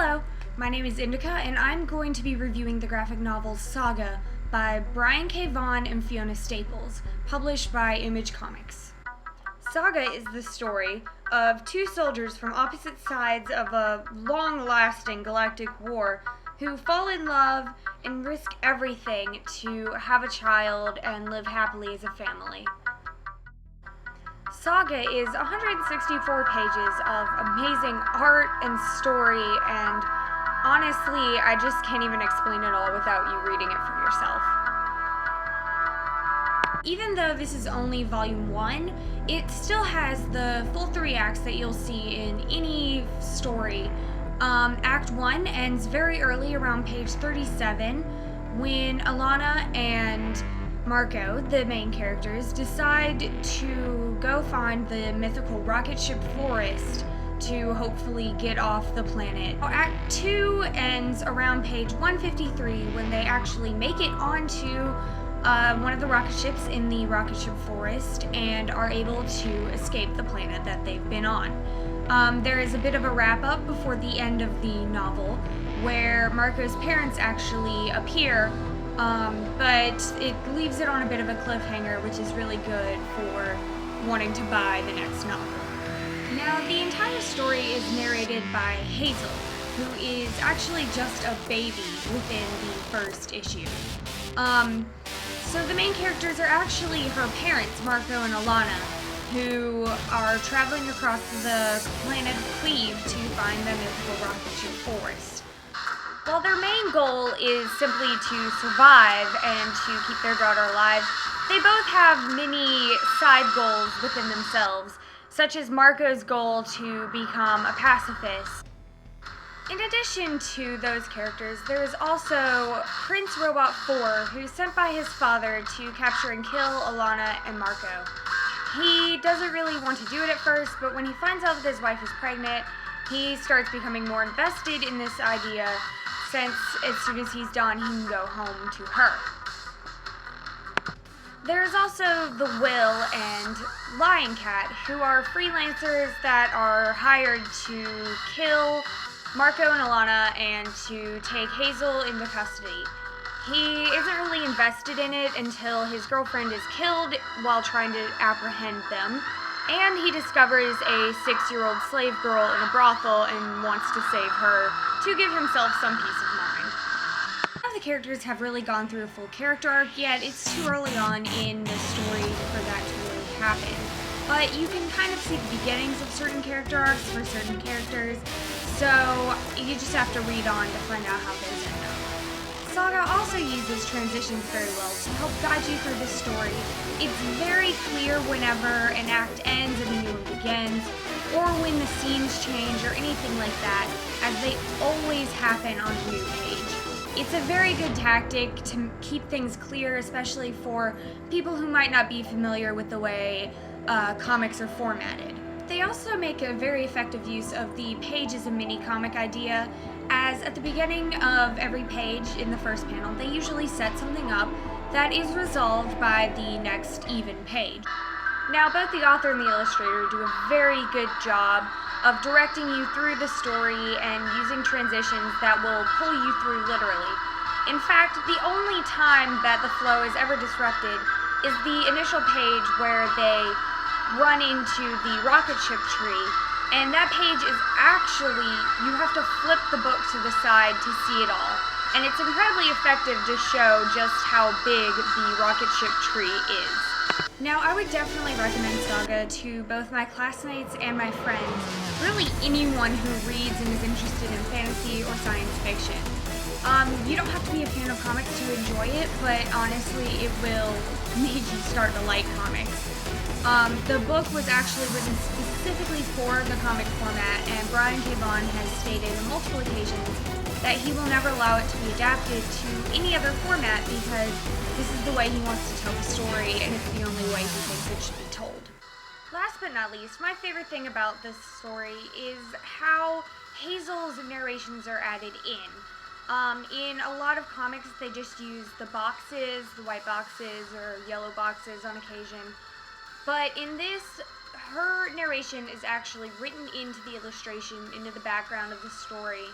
Hello, my name is Indica, and I'm going to be reviewing the graphic novel Saga by Brian K. Vaughan and Fiona Staples, published by Image Comics. Saga is the story of two soldiers from opposite sides of a long-lasting galactic war who fall in love and risk everything to have a child and live happily as a family. Saga is 164 pages of amazing art and story, and honestly, I just can't even explain it all without you reading it for yourself. Even though this is only volume 1, it still has the full 3 acts that you'll see in any story. Act 1 ends very early, around page 37, when Alana and Marco, the main characters, decide to go find the mythical rocket ship Forest to hopefully get off the planet. Act 2 ends around page 153 when they actually make it onto one of the rocket ships in the rocket ship Forest and are able to escape the planet that they've been on. There is a bit of a wrap-up before the end of the novel where Marco's parents actually appear, but it leaves it on a bit of a cliffhanger, which is really good for wanting to buy the next novel. Now, the entire story is narrated by Hazel, who is actually just a baby within the first issue. So the main characters are actually her parents, Marco and Alana, who are traveling across the planet Cleve to find the mythical rocket ship Forest. While their main goal is simply to survive and to keep their daughter alive, they both have many side goals within themselves, such as Marco's goal to become a pacifist. In addition to those characters, there is also Prince Robot 4, who's sent by his father to capture and kill Alana and Marco. He doesn't really want to do it at first, but when he finds out that his wife is pregnant, he starts becoming more invested in this idea, since as soon as he's done, he can go home to her. There's also the Will and Lion Cat, who are freelancers that are hired to kill Marco and Alana and to take Hazel into custody. He isn't really invested in it until his girlfriend is killed while trying to apprehend them, and he discovers a 6-year-old slave girl in a brothel and wants to save her to give himself some peace of mind. None of the characters have really gone through a full character arc yet. It's too early on in the story for that to really happen. But you can kind of see the beginnings of certain character arcs for certain characters, so you just have to read on to find out how those end up. Saga also uses transitions very well to help guide you through the story. It's very clear whenever an act ends and a new one begins, or when the scenes change or anything like that, as they always happen on a new page. It's a very good tactic to keep things clear, especially for people who might not be familiar with the way comics are formatted. They also make a very effective use of the page as a mini-comic idea, as at the beginning of every page in the first panel, they usually set something up that is resolved by the next even page. Now, both the author and the illustrator do a very good job of directing you through the story and using transitions that will pull you through literally. In fact, the only time that the flow is ever disrupted is the initial page where they run into the rocket ship tree, and that page is actually, you have to flip the book to the side to see it all. And it's incredibly effective to show just how big the rocket ship tree is. Now, I would definitely recommend Saga to both my classmates and my friends, really anyone who reads and is interested in fantasy or science fiction. You don't have to be a fan of comics to enjoy it, but honestly, it will make you start to like comics. The book was actually written specifically for the comic format, and Brian K. Vaughan has stated on multiple occasions that he will never allow it to be adapted to any other format because this is the way he wants to tell the story, and it's the only way he thinks it should be told. Last but not least, my favorite thing about this story is how Hazel's narrations are added in. In a lot of comics, they just use the boxes, the white boxes or yellow boxes on occasion. But in this, her narration is actually written into the illustration, into the background of the story.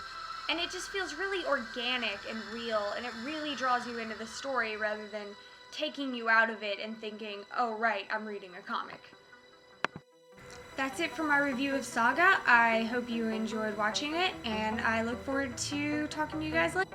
and it just feels really organic and real, and it really draws you into the story rather than taking you out of it and thinking, oh right, I'm reading a comic. That's it for my review of Saga. I hope you enjoyed watching it, and I look forward to talking to you guys later.